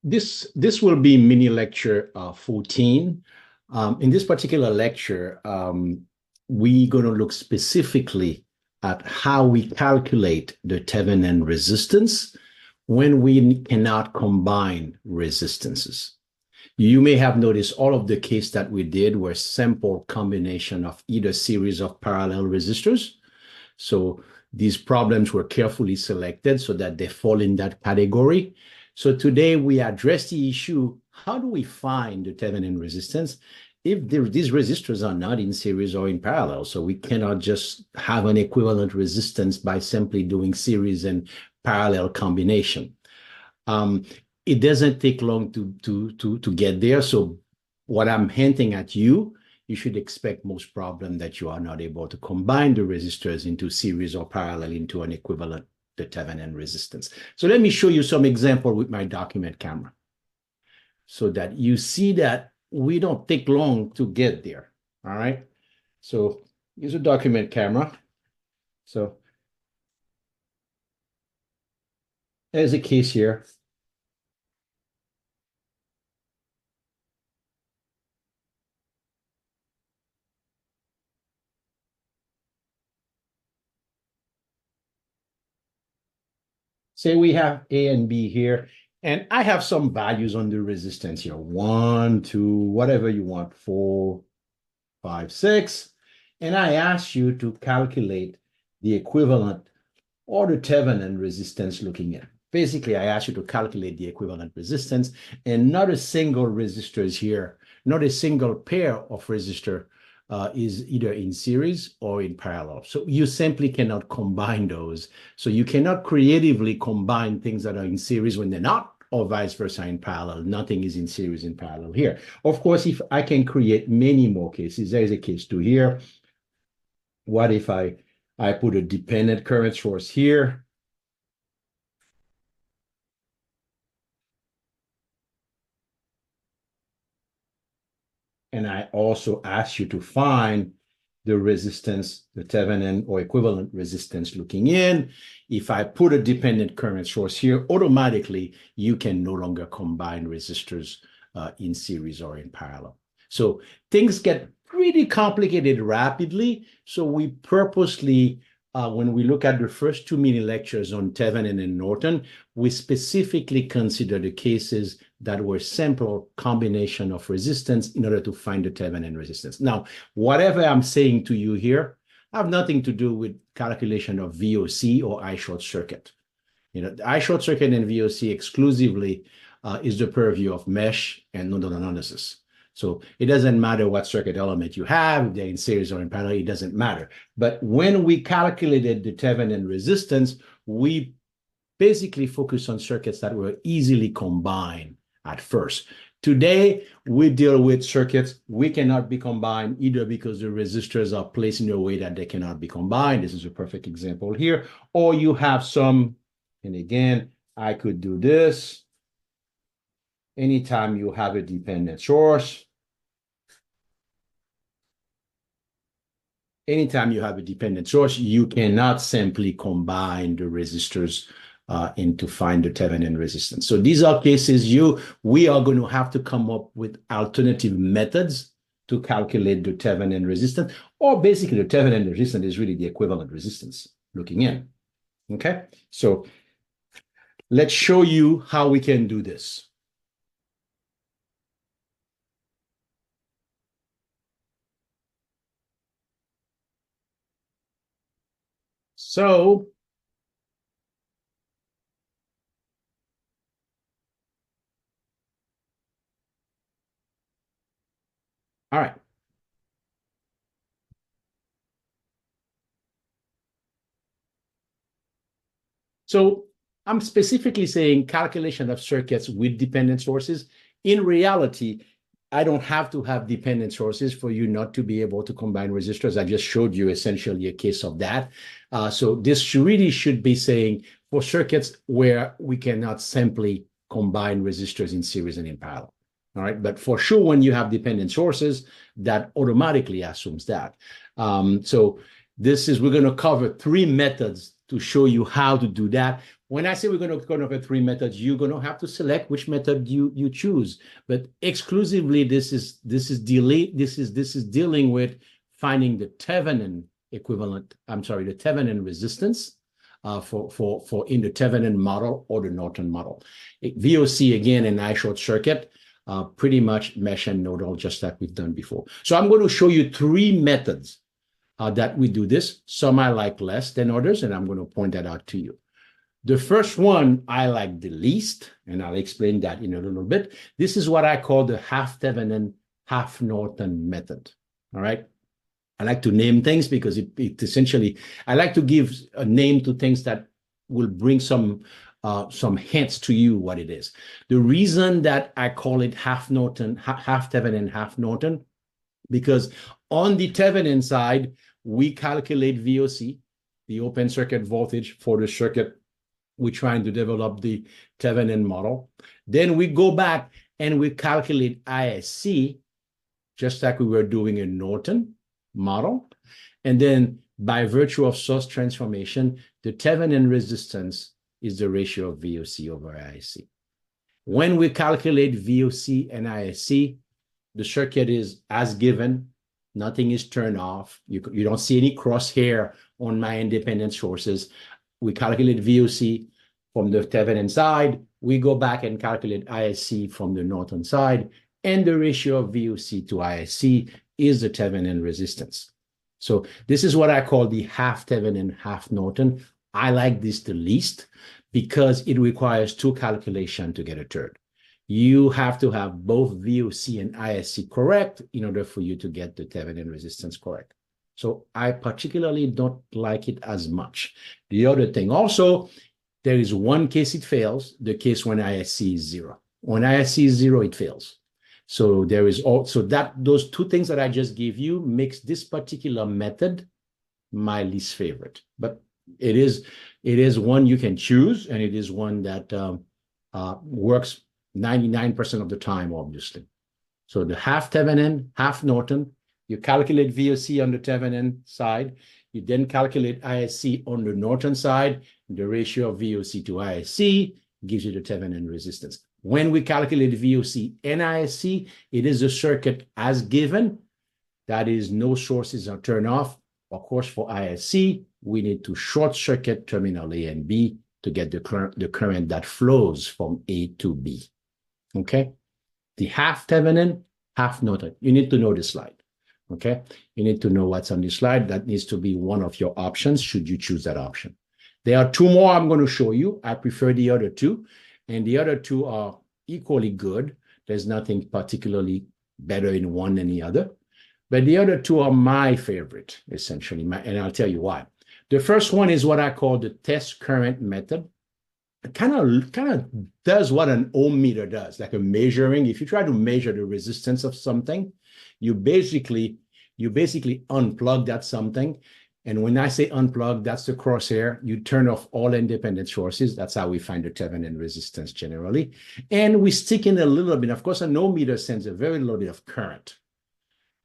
This will be mini lecture 14. In this particular lecture, we're going to look specifically at how we calculate the Thevenin resistance when we cannot combine resistances. You may have noticed all of the cases that we did were simple combination of either series of parallel resistors. So these problems were carefully selected so that they fall in that category. So today we address the issue, how do we find the Thevenin resistance if these resistors are not in series or in parallel? So we cannot just have an equivalent resistance by simply doing series and parallel combination. It doesn't take long to get there. So what I'm hinting at you should expect most problems that you are not able to combine the resistors into series or parallel into an equivalent the Thevenin resistance. So let me show you some example with my document camera so that you see that we don't take long to get there. All right. So use a document camera. So there's a case here. Say we have A and B here, and I have some values on the resistance here. 1, 2, whatever you want, 4, 5, 6. And I ask you to calculate the equivalent or the Thevenin resistance looking at. Basically, I ask you to calculate the equivalent resistance, and not a single resistor is here, not a single pair of resistor is either in series or in parallel. So you simply cannot combine those. So you cannot creatively combine things that are in series when they're not, or vice versa in parallel. Nothing is in series in parallel here. Of course, if I can create many more cases, there is a case 2 here. What if I put a dependent current source here? And I also ask you to find the resistance, the Thevenin or equivalent resistance looking in. If I put a dependent current source here, automatically you can no longer combine resistors in series or in parallel. So things get pretty complicated rapidly. So we purposely, when we look at the first 2 mini lectures on Thevenin and Norton, we specifically consider the cases that were simple combination of resistance in order to find the Thevenin resistance. Now, whatever I'm saying to you here have nothing to do with calculation of VOC or I short circuit. The I short circuit and VOC exclusively is the purview of mesh and nodal analysis. So it doesn't matter what circuit element you have, if they're in series or in parallel, it doesn't matter. But when we calculated the Thevenin resistance, we basically focus on circuits that were easily combined at first. Today, we deal with circuits we cannot be combined either because the resistors are placed in a way that they cannot be combined. This is a perfect example here. Or you have some, and again, I could do this. Anytime you have a dependent source, you cannot simply combine the resistors and to find the Thevenin resistance. So these are cases we are going to have to come up with alternative methods to calculate the Thevenin resistance, or basically the Thevenin resistance is really the equivalent resistance looking in. Okay, so let's show you how we can do this. So all right. So I'm specifically saying calculation of circuits with dependent sources. In reality, I don't have to have dependent sources for you not to be able to combine resistors. I just showed you essentially a case of that. So this really should be saying for circuits where we cannot simply combine resistors in series and in parallel. All right, but for sure, when you have dependent sources, that automatically assumes that. So we're going to cover 3 methods to show you how to do that. when I say we're going to convert three methods, you're going to have to select which method you choose. But exclusively, this is dealing with finding the Thevenin equivalent. I'm sorry, the Thevenin resistance for in the Thevenin model or the Norton model. VOC again in I short circuit, pretty much mesh and nodal, just like we've done before. So I'm going to show you three methods that we do this. Some I like less than others, and I'm going to point that out to you. The first one I like the least, and I'll explain that in a little bit. This is what I call the half Thevenin, half Norton method. All right. I like to name things because it essentially, I like to give a name to things that will bring some hints to you what it is. The reason that I call it half Norton, half Thevenin, half Norton, because on the Thevenin side, we calculate VOC, the open circuit voltage for the circuit we're trying to develop, the Thevenin model. Then we go back and we calculate ISC, just like we were doing in Norton model. And then by virtue of source transformation, the Thevenin resistance is the ratio of VOC over ISC. When we calculate VOC and ISC, the circuit is as given. Nothing is turned off. You don't see any crosshair on my independent sources. We calculate VOC from the Thevenin side. We go back and calculate ISC from the Norton side. And the ratio of VOC to ISC is the Thevenin resistance. So this is what I call the half Thevenin, half Norton. I like this the least because it requires two calculations to get a third. You have to have both VOC and ISC correct in order for you to get the Thevenin resistance correct. So I particularly don't like it as much. The other thing also, there is one case it fails, the case when ISC is 0. When ISC is 0, it fails. So there is also those two things that I just gave you makes this particular method my least favorite. But it is one you can choose, and it is one that works 99% of the time, obviously. So the half Thevenin, half Norton, you calculate VOC on the Thevenin side, you then calculate ISC on the Norton side, the ratio of VOC to ISC gives you the Thevenin resistance. When we calculate VOC and ISC, it is a circuit as given. That is, no sources are turned off. Of course, for ISC, we need to short circuit terminal A and B to get the current that flows from A to B. Okay? The half Thevenin, half Norton. You need to know the slide. Okay? You need to know what's on the slide. That needs to be one of your options should you choose that option. There are two more I'm going to show you. I prefer the other two. And the other two are equally good. There's nothing particularly better in one than the other. But the other two are my favorite, essentially, and I'll tell you why. The first one is what I call the test current method. It kind of does what an ohm meter does, like a measuring. If you try to measure the resistance of something, you basically unplug that something. And when I say unplug, that's the crosshair. You turn off all independent sources. That's how we find the Thevenin resistance generally. And we stick in a little bit. Of course, an ohm meter sends a very little bit of current.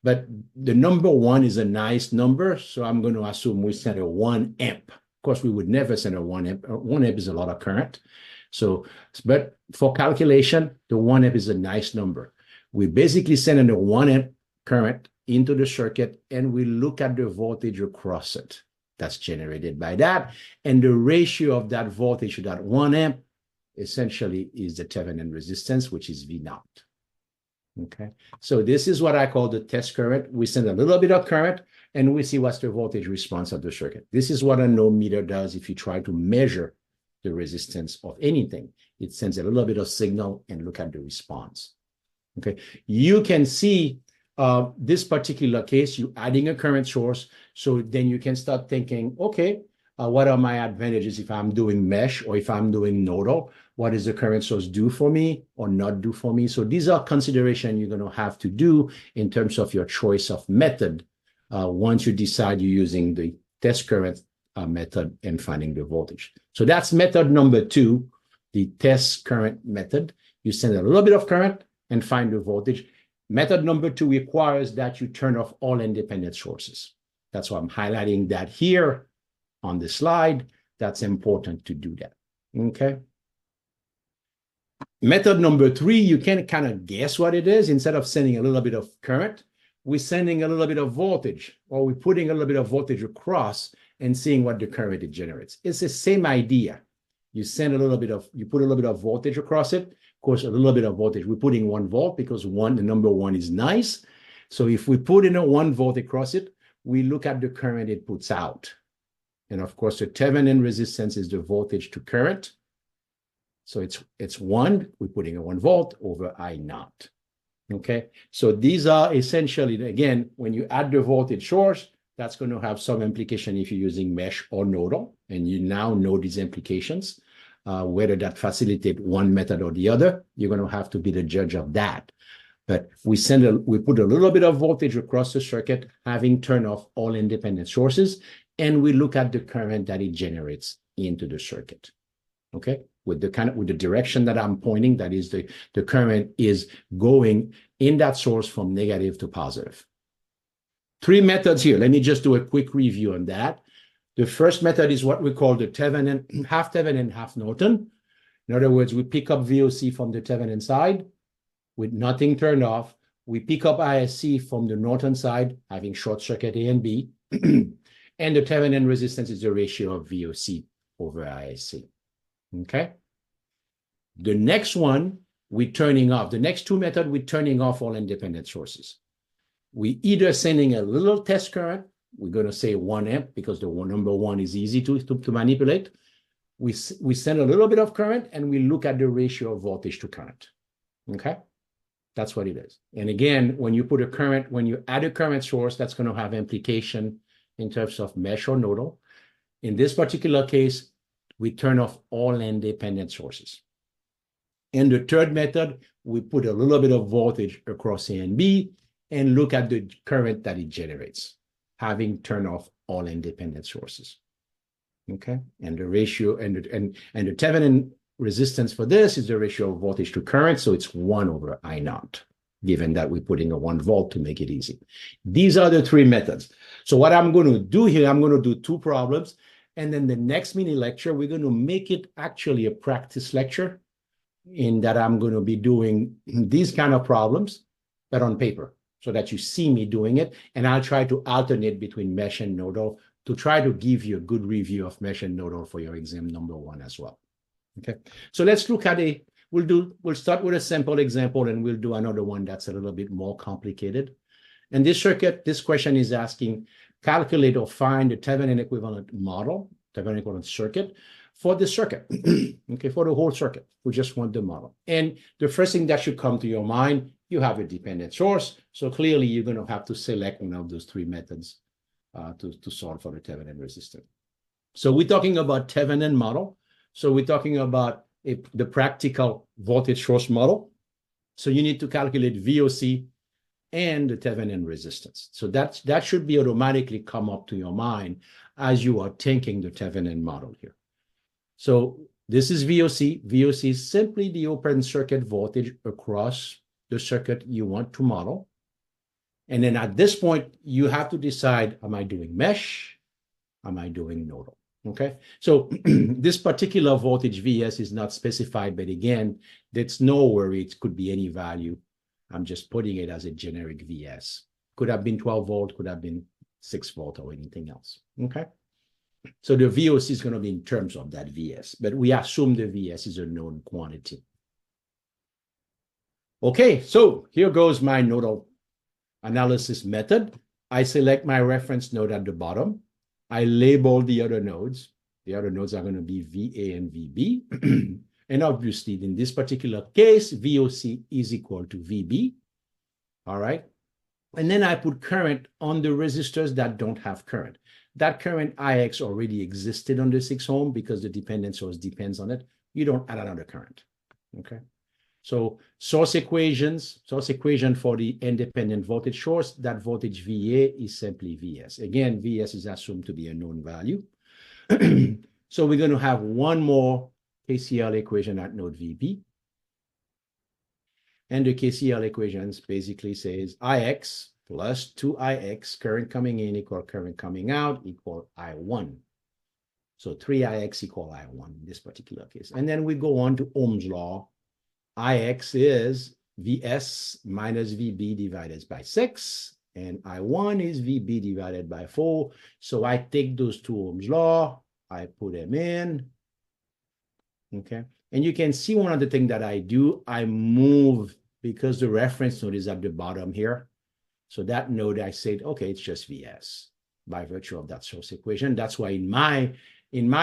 But the number 1 is a nice number, so I'm going to assume we send a 1 amp. Of course, we would never send a 1 amp. 1 amp is a lot of current. So, but for calculation, the 1 amp is a nice number. We basically send a 1 amp current into the circuit, and we look at the voltage across it. That's generated by that. And the ratio of that voltage to that 1 amp essentially is the Thevenin resistance, which is V naught. Okay, so this is what I call the test current. We send a little bit of current and we see what's the voltage response of the circuit. This is what an ohm meter does if you try to measure the resistance of anything. It sends a little bit of signal and look at the response. Okay, you can see this particular case, you're adding a current source. So then you can start thinking, okay, what are my advantages if I'm doing mesh or if I'm doing nodal? What does the current source do for me or not do for me? So these are considerations you're going to have to do in terms of your choice of method once you decide you're using the test current method and finding the voltage. So that's method number 2, the test current method. You send a little bit of current and find the voltage. Method number 2 requires that you turn off all independent sources. That's why I'm highlighting that here on the slide. That's important to do that. Okay. Method number 3, you can kind of guess what it is. Instead of sending a little bit of current, we're sending a little bit of voltage, or we're putting a little bit of voltage across and seeing what the current it generates. It's the same idea. You put a little bit of voltage across it. Of course, a little bit of voltage. We're putting 1 volt because the number 1 is nice. So if we put in a 1 volt across it, we look at the current it puts out. And of course, the Thevenin resistance is the voltage to current. So it's 1, we're putting a 1 volt over I naught. Okay, so these are essentially, again, when you add the voltage source, that's going to have some implication if you're using mesh or nodal, and you now know these implications. Whether that facilitate one method or the other, you're going to have to be the judge of that. But we put a little bit of voltage across the circuit, having turned off all independent sources, and we look at the current that it generates into the circuit. Okay, with the direction that I'm pointing, that is the current is going in that source from negative to positive. 3 methods here. Let me just do a quick review on that. The first method is what we call the Thevenin, half Thevenin, half Norton. In other words, we pick up VOC from the Thevenin side with nothing turned off. We pick up ISC from the Norton side, having short circuit A and B. And the Thevenin resistance is the ratio of VOC over ISC. Okay. The next one, we're turning off. The next 2 methods, we're turning off all independent sources. We either sending a little test current, we're going to say 1 amp because the number 1 is easy to manipulate. We send a little bit of current and we look at the ratio of voltage to current. Okay, that's what it is. And again, when you add a current source, that's going to have implication in terms of mesh or nodal. In this particular case, we turn off all independent sources. In the third method, we put a little bit of voltage across A and B and look at the current that it generates, having turned off all independent sources. Okay, and the ratio and the Thevenin resistance for this is the ratio of voltage to current, so it's 1 over I naught, given that we're putting a 1 volt to make it easy. These are the 3 methods. So what I'm going to do here, I'm going to do 2 problems, and then the next mini lecture, we're going to make it actually a practice lecture, in that I'm going to be doing these kind of problems, but on paper, so that you see me doing it, and I'll try to alternate between mesh and nodal to try to give you a good review of mesh and nodal for your exam number 1 as well. Okay, so let's look at we'll start with a simple example, and we'll do another one that's a little bit more complicated. And this question is asking, calculate or find the Thevenin equivalent model, Thevenin equivalent circuit, for the circuit, okay, for the whole circuit. We just want the model. And the first thing that should come to your mind, you have a dependent source. So clearly you're going to have to select one of those 3 methods to solve for the Thevenin resistance. So we're talking about Thevenin model. So we're talking about the practical voltage source model. So you need to calculate VOC and the Thevenin resistance. So that should be automatically come up to your mind as you are thinking the Thevenin model here. So this is VOC. VOC is simply the open circuit voltage across the circuit you want to model. And then at this point, you have to decide, am I doing mesh? Am I doing nodal? Okay, so this particular voltage VS is not specified, but again, there's no worry. It could be any value. I'm just putting it as a generic VS. Could have been 12 volt, could have been 6 volt or anything else. Okay. So the VOC is going to be in terms of that VS, but we assume the VS is a known quantity. Okay, so here goes my nodal analysis method. I select my reference node at the bottom. I label the other nodes. The other nodes are going to be VA and VB. And obviously, in this particular case, VOC is equal to VB. All right. And then I put current on the resistors that don't have current. That current IX already existed on the 6 ohm because the dependent source depends on it. You don't add another current. Okay. So source equation for the independent voltage source, that voltage VA is simply VS. Again, VS is assumed to be a known value. So we're going to have one more KCL equation at node VB. And the KCL equations basically says IX plus 2IX, current coming in equal current coming out equal I1. So 3Ix equal I1 in this particular case. And then we go on to Ohm's law. Ix is Vs minus Vb divided by 6. And I1 is Vb divided by 4. So I take those two Ohm's law, I put them in. Okay. And you can see one of the things that I do, I move because the reference node is at the bottom here. So that node, I said, okay, it's just Vs by virtue of that source equation. That's why in my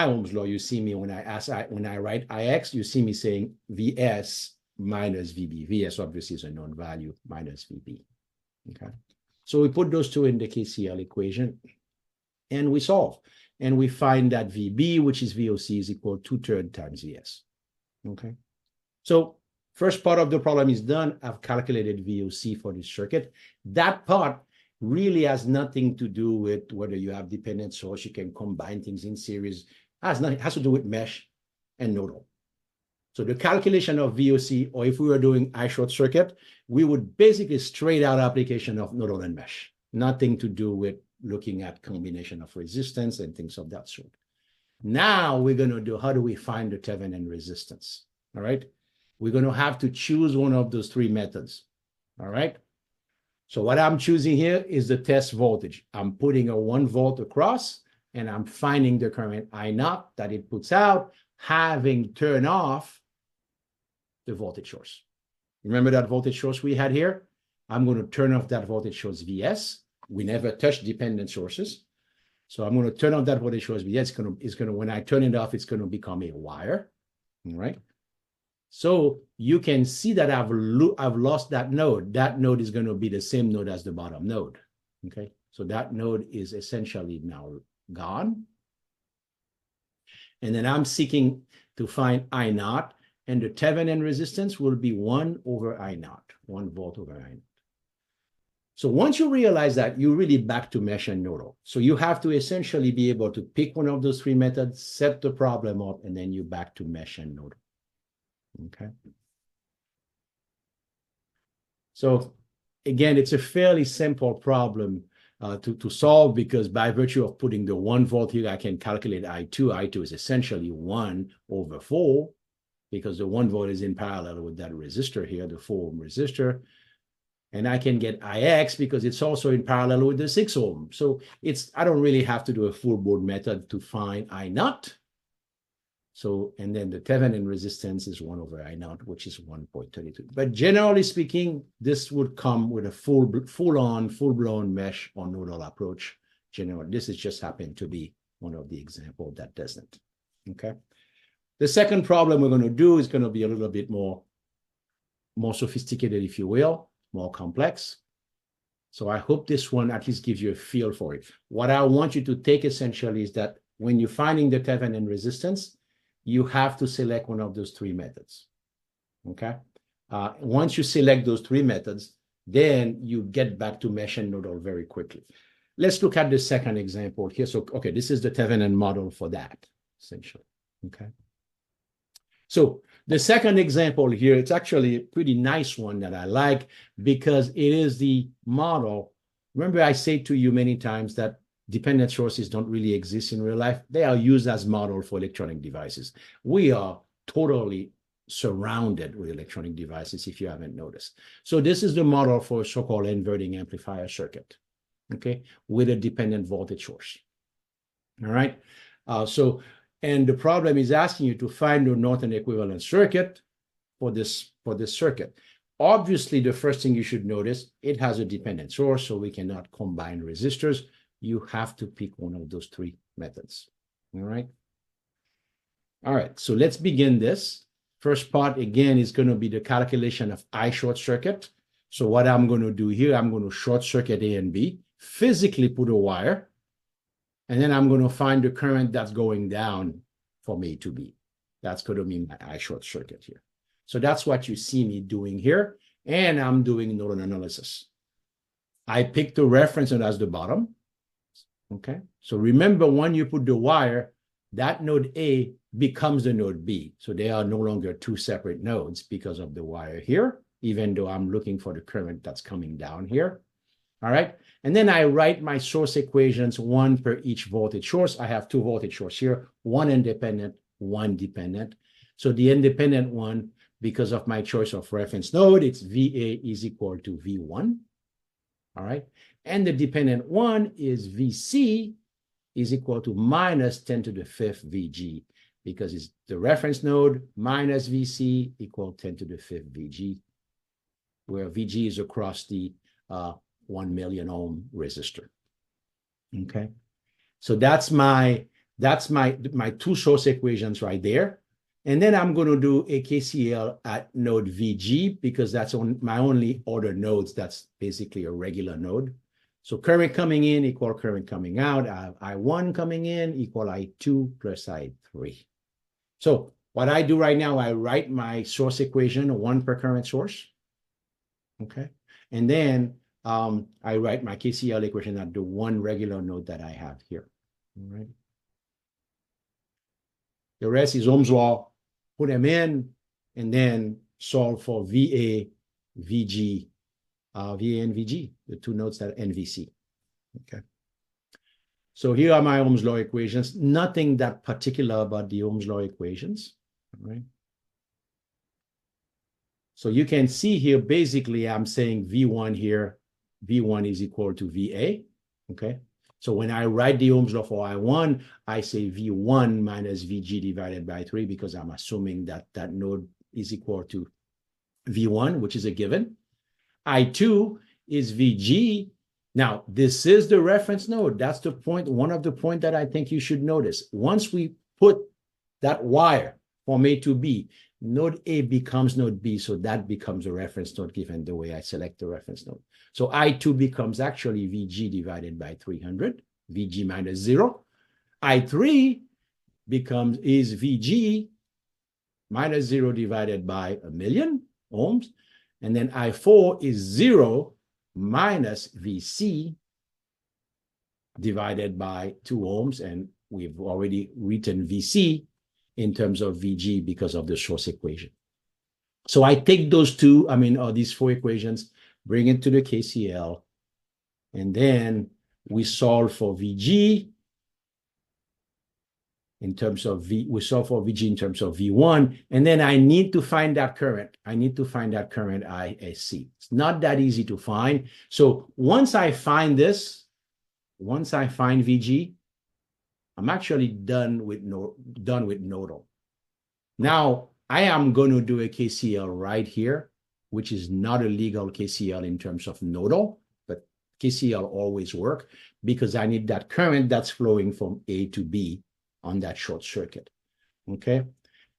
Ohm's law, you see me when I write Ix, you see me saying Vs minus Vb. Vs obviously is a known value minus Vb. Okay. So we put those two in the KCL equation and we solve. And we find that Vb, which is VOC, is equal to 2/3 times Vs. Okay. So first part of the problem is done. I've calculated VOC for this circuit. That part really has nothing to do with whether you have dependent source, you can combine things in series. It has to do with mesh and nodal. So the calculation of VOC, or if we were doing I short circuit, we would basically straight out application of nodal and mesh. Nothing to do with looking at combination of resistance and things of that sort. Now we're going to do, how do we find the Thevenin resistance? All right. We're going to have to choose one of those three methods. All right. So what I'm choosing here is the test voltage. I'm putting a 1 volt across and I'm finding the current I0 that it puts out, having turned off the voltage source. Remember that voltage source we had here? I'm going to turn off that voltage source Vs. We never touch dependent sources. So I'm going to turn off that voltage source Vs. It's going to, when I turn it off, it's going to become a wire. All right. So you can see that I've lost that node. That node is going to be the same node as the bottom node. Okay. So that node is essentially now gone. And then I'm seeking to find I0, and the Thevenin resistance will be 1 over I0, 1 volt over I0. So once you realize that, you're really back to mesh and nodal. So you have to essentially be able to pick one of those three methods, set the problem up, and then you're back to mesh and nodal. Okay. So again, it's a fairly simple problem to solve, because by virtue of putting the 1 volt here, I can calculate I2. I2 is essentially 1 over 4, because the 1 volt is in parallel with that resistor here, the 4 ohm resistor. And I can get Ix because it's also in parallel with the 6 ohm. So I don't really have to do a full board method to find I0. So, and then the Thevenin resistance is 1 over I0, which is 1.32. But generally speaking, this would come with a full-blown mesh or nodal approach. Generally, this is just happened to be one of the examples that doesn't. Okay. The second problem we're going to do is going to be a little bit more sophisticated, if you will, more complex. So I hope this one at least gives you a feel for it. What I want you to take essentially is that when you're finding the Thevenin resistance, you have to select one of those three methods. Okay. Once you select those three methods, then you get back to mesh and nodal very quickly. Let's look at the second example here. So, okay, this is the Thevenin model for that, essentially. Okay. So the second example here, it's actually a pretty nice one that I like, because it is the model. Remember, I say to you many times that dependent sources don't really exist in real life. They are used as model for electronic devices. We are totally surrounded with electronic devices, if you haven't noticed. So this is the model for a so-called inverting amplifier circuit, okay, with a dependent voltage source. All right. And the problem is asking you to find the Norton equivalent circuit for this circuit. Obviously, the first thing you should notice, it has a dependent source, so we cannot combine resistors. You have to pick one of those three methods. All right. All right. So let's begin this. First part, again, is going to be the calculation of I short circuit. So what I'm going to do here, I'm going to short circuit A and B, physically put a wire, and then I'm going to find the current that's going down from A to B. That's going to be my I short circuit here. So that's what you see me doing here. And I'm doing nodal analysis. I picked the reference node as the bottom. Okay. So remember, when you put the wire, that node A becomes the node B. So they are no longer two separate nodes because of the wire here, even though I'm looking for the current that's coming down here. All right. And then I write my source equations, one per each voltage source. I have two voltage sources here, one independent, one dependent. So the independent one, because of my choice of reference node, it's VA is equal to V1. All right. And the dependent one is VC is equal to minus 10 to the fifth VG, because it's the reference node minus VC equal 10 to the fifth VG, where VG is across the 1 million ohm resistor. Okay. So that's my two source equations right there. And then I'm going to do a KCL at node VG, because that's my only other nodes. That's basically a regular node. So current coming in equal current coming out. I have I1 coming in equal I2 plus I3. So what I do right now, I write my source equation, one per current source. Okay. And then I write my KCL equation at the one regular node that I have here. All right. The rest is Ohm's law. Put them in, and then solve for VA, VG, VA and VG, the two nodes that are NVC. Okay. So here are my Ohm's law equations. Nothing that particular about the Ohm's law equations. All right. So you can see here, basically, I'm saying V1 here, V1 is equal to VA. Okay. So when I write the Ohm's law for I1, I say V1 minus VG divided by 3, because I'm assuming that that node is equal to V1, which is a given. I2 is VG. Now, this is the reference node. That's the point, one of the points that I think you should notice. Once we put that wire from A to B, node A becomes node B, so that becomes a reference node given the way I select the reference node. So I2 becomes actually VG divided by 300, VG minus 0. I3 is VG minus 0 divided by 1,000,000 ohms. And then I4 is 0 minus VC divided by 2 ohms. And we've already written VC in terms of VG because of the source equation. So I take those these four equations, bring it to the KCL, and then we solve for VG in terms of we solve for VG in terms of V1, and then I need to find that current. I need to find that current ISC. It's not that easy to find. So once I find this, once I find VG, I'm actually done with nodal. Now I am going to do a KCL right here, which is not a legal KCL in terms of nodal, but KCL always work because I need that current that's flowing from A to B on that short circuit. Okay.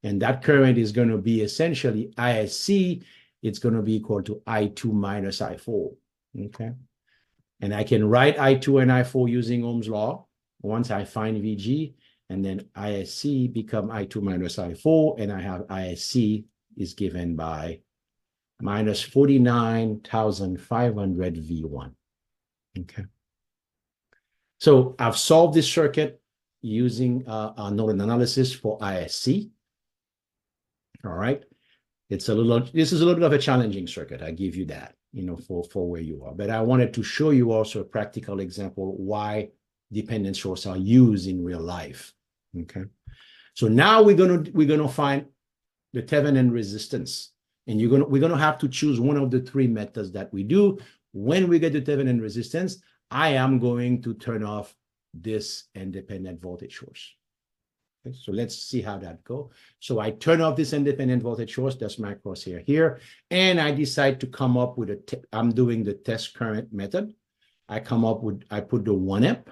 And that current is going to be essentially ISC. It's going to be equal to I2 minus I4. Okay. And I can write I2 and I4 using Ohm's law once I find VG, and then ISC become I2 minus I4, and I have ISC is given by minus 49,500 V1. Okay. So I've solved this circuit using a nodal analysis for ISC. All right. This is a little bit of a challenging circuit. I give you that, for where you are. But I wanted to show you also a practical example why dependent sources are used in real life. Okay. So now we're gonna find the Thevenin resistance, and we're gonna have to choose one of the three methods that we do. When we get the Thevenin resistance, I am going to turn off this independent voltage source. Okay, so let's see how that goes. So I turn off this independent voltage source, that's my crosshair here, and I decide to come up with I'm doing the test current method. I put the 1 amp,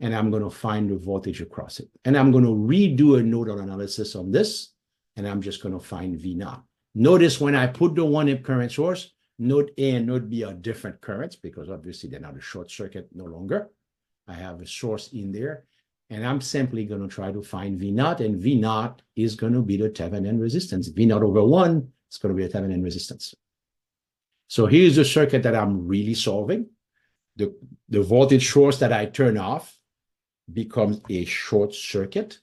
and I'm going to find the voltage across it. And I'm going to redo a nodal analysis on this, and I'm just going to find V0. Notice when I put the 1 amp current source, node A and node B are different currents because obviously they're not a short circuit no longer. I have a source in there, and I'm simply going to try to find V0, and V0 is going to be the Thevenin resistance. V0 over 1 is going to be a Thevenin resistance. So here's the circuit that I'm really solving. The voltage source that I turn off becomes a short circuit.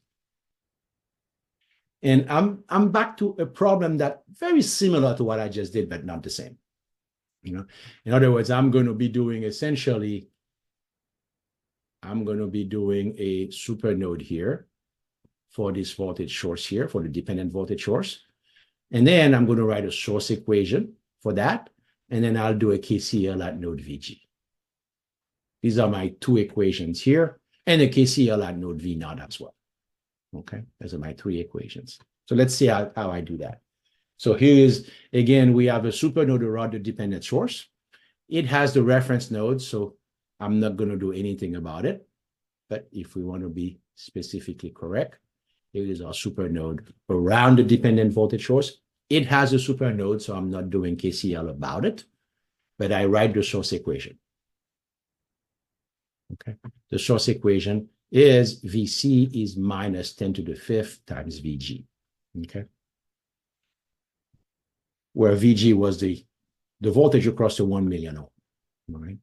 And I'm back to a problem that very similar to what I just did, but not the same. In other words, I'm going to be doing essentially, I'm going to be doing a super node here for this voltage source here, for the dependent voltage source. And then I'm going to write a source equation for that. And then I'll do a KCL at node VG. These are my two equations here, and a KCL at node V naught as well. Okay, those are my three equations. So let's see how I do that. So here is, again, we have a supernode around the dependent source. It has the reference node, so I'm not going to do anything about it. But if we want to be specifically correct, here is our supernode around the dependent voltage source. It has a supernode, so I'm not doing KCL about it, but I write the source equation. Okay, the source equation is VC is minus 10 to the fifth times VG. Okay, where VG was the voltage across the 1 million ohm. All right.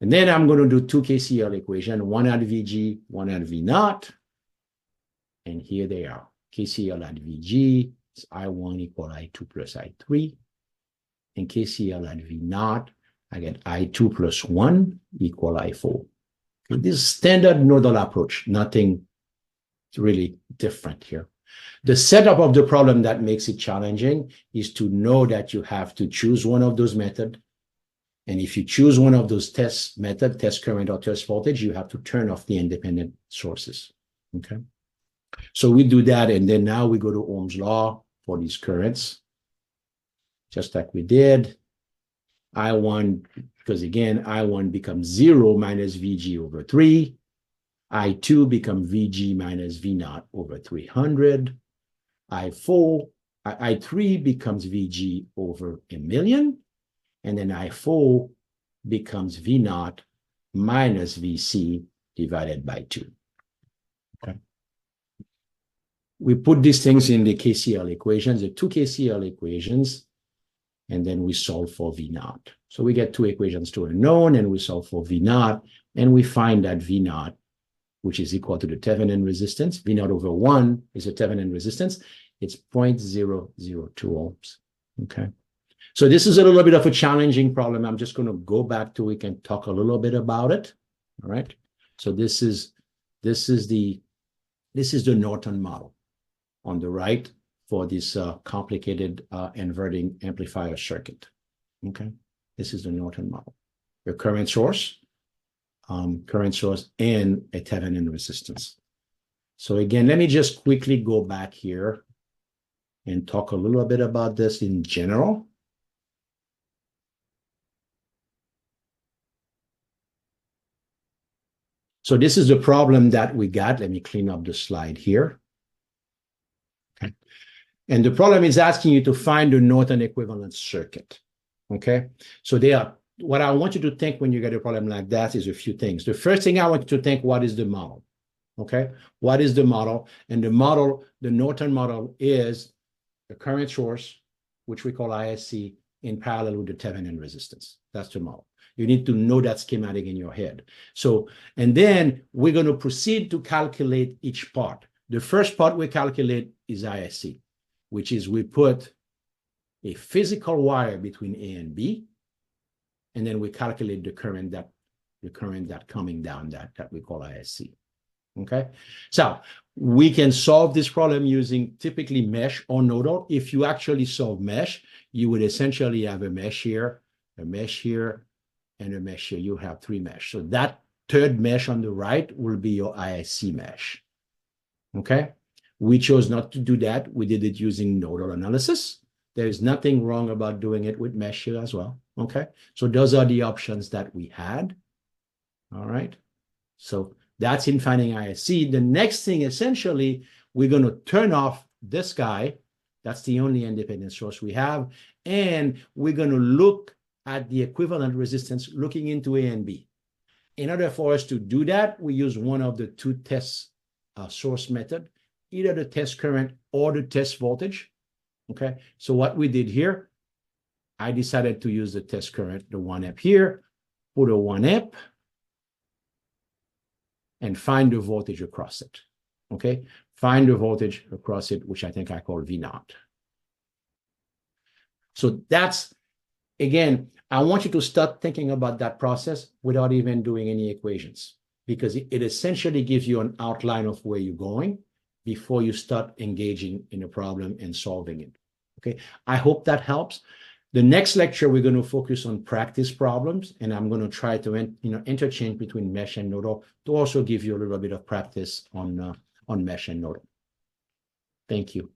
And then I'm going to do two KCL equations, one at VG, one at V naught. And here they are. KCL at VG is I1 equal I2 plus I3. And KCL at V naught, I get I2 plus 1 equal I4. Okay, this is standard nodal approach, nothing really different here. The setup of the problem that makes it challenging is to know that you have to choose one of those methods. And if you choose one of those test method, test current or test voltage, you have to turn off the independent sources. Okay. So we do that, and then now we go to Ohm's law for these currents, just like we did. I1, because again, I1 becomes 0 minus VG over 3. I2 becomes VG minus V naught over 300. I3 becomes VG over a million. And then I4 becomes V naught minus VC divided by 2. Okay. We put these things in the KCL equations, the two KCL equations, and then we solve for V naught. So we get two equations to a known, and we solve for V naught, and we find that V naught, which is equal to the Thevenin resistance, V naught over 1 is a Thevenin resistance, it's 0.002 ohms. Okay. So this is a little bit of a challenging problem. I'm just going to go back to, we can talk a little bit about it. All right. So this is the Norton model on the right for this complicated inverting amplifier circuit. Okay. This is the Norton model. The current source and a Thevenin resistance. So again, let me just quickly go back here and talk a little bit about this in general. So this is the problem that we got. Let me clean up the slide here. Okay. And the problem is asking you to find the Norton equivalent circuit. Okay. So what I want you to think when you get a problem like that is a few things. The first thing I want you to think, what is the model? Okay. What is the model? And the Norton model is the current source, which we call ISC, in parallel with the Thevenin resistance. That's the model. You need to know that schematic in your head. So, and then we're going to proceed to calculate each part. The first part we calculate is ISC, which is we put a physical wire between A and B, and then we calculate the current that coming down that we call ISC. Okay, so we can solve this problem using typically mesh or nodal. If you actually solve mesh, you would essentially have a mesh here, and a mesh here. You have three mesh. So that third mesh on the right will be your ISC mesh. Okay, we chose not to do that. We did it using nodal analysis. There is nothing wrong about doing it with mesh here as well. Okay, so those are the options that we had. All right, so that's in finding ISC. The next thing, essentially, we're going to turn off this guy. That's the only independent source we have. And we're going to look at the equivalent resistance looking into A and B. In order for us to do that, we use one of the two test source method, either the test current or the test voltage. Okay, so what we did here, I decided to use the test current, the 1 amp here, put a 1 amp, and find the voltage across it. Okay, find the voltage across it, which I think I call V naught. So that's again, I want you to start thinking about that process without even doing any equations, because it essentially gives you an outline of where you're going before you start engaging in a problem and solving it. Okay, I hope that helps. The next lecture, we're going to focus on practice problems, and I'm going to try to interchange between Mesh and Nodal to also give you a little bit of practice on Mesh and Nodal. Thank you.